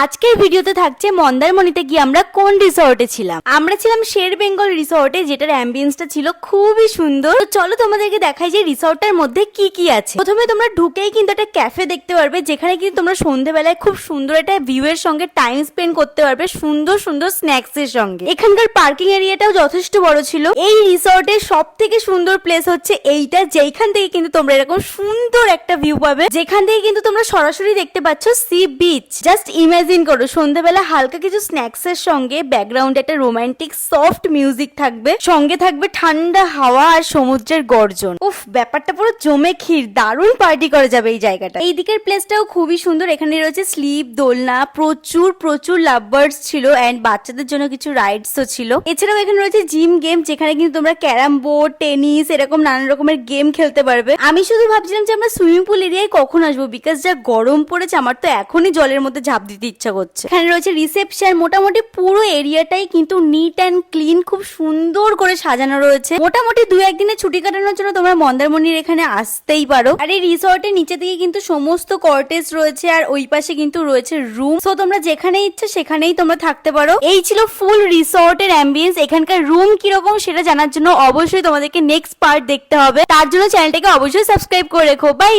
আজকের ভিডিওতে থাকছে মন্দারমণিতে গিয়ে আমরা কোন রিসর্টে ছিলাম। আমরা ছিলাম শের বেঙ্গল রিসর্টে, যেটার অ্যাম্বিয়েন্সটা ছিল খুবই সুন্দর। তো চলো তোমাদেরকে দেখাই যে রিসর্টটার মধ্যে কি কি আছে। প্রথমে তোমরা ঢুকেই কিন্তু একটা ক্যাফে দেখতে পারবে, যেখানে কিন্তু তোমরা সন্ধ্যেবেলায় খুব সুন্দর একটা ভিউ এর সঙ্গে টাইম স্পেন্ড করতে পারবে, সুন্দর সুন্দর স্ন্যাক্স এর সঙ্গে। এখানকার পার্কিং এরিয়াটাও যথেষ্ট বড় ছিল। এই রিসর্টের সব থেকে সুন্দর প্লেস হচ্ছে এইটা, যেখান থেকে কিন্তু তোমরা এরকম সুন্দর একটা ভিউ পাবে, যেখান থেকে কিন্তু তোমরা সরাসরি দেখতে পাচ্ছ সি বিচ। জাস্ট ইমাজিন করো, সন্ধ্যাবেলা হালকা কিছু স্ন্যাক্স এর সঙ্গে ব্যাকগ্রাউন্ডে একটা রোমান্টিক সফট মিউজিক থাকবে, সঙ্গে থাকবে ঠান্ডা হাওয়া আর সমুদ্রের গর্জন। উফ, ব্যাপারটা পুরো জমে ক্ষীর, দারুণ পার্টি করা যাবে এই জায়গাটা। এই দিকের প্লেসটাও খুবই সুন্দর। এখানে রয়েছে স্লিপ, দোলনা, প্রচুর প্রচুর লাভ বার্ডস ছিল এন্ড বাচ্চাদের জন্য কিছু রাইডসও ছিল। এছাড়াও এখানে রয়েছে জিম গেম, যেখানে কিন্তু তোমরা ক্যারাম বোর্ড, টেনিস এরকম নানান রকমের গেম খেলতে পারবে। আমি শুধু ভাবছিলাম যে আমরা সুইমিং পুল এরিয়ায় কখন আসবো, বিকজ যা গরম পড়েছে আমার তো এখনই জলের মধ্যে ঝাঁপ দিতে ইচ্ছা করছে। এখানে রয়েছে রিসেপশন, মোটামুটি পুরো এরিয়াটাই কিন্তু নিট অ্যান্ড ক্লিন, খুব সুন্দর করে সাজানো রয়েছে। মোটামুটি 2-1 দিনের ছুটি কাটানোর জন্য তোমরা মন্দারমণির এখানে আসতেই পারো। আর এই রিসর্টের নিচে থেকে কিন্তু সমস্ত কটেজ রয়েছে, আর ওই পাশে কিন্তু রয়েছে রুম। সো তোমরা যেখানে ইচ্ছে সেখানেই তোমরা থাকতে পারো। এই ছিল ফুল রিসর্টের অ্যাম্বিয়েন্স। এখানকার রুম কিরকম সেটা জানার জন্য অবশ্যই তোমাদেরকে নেক্সট পার্ট দেখতে হবে। তার জন্য চ্যানেলটাকে অবশ্যই সাবস্ক্রাইব করে রেখো। বাই।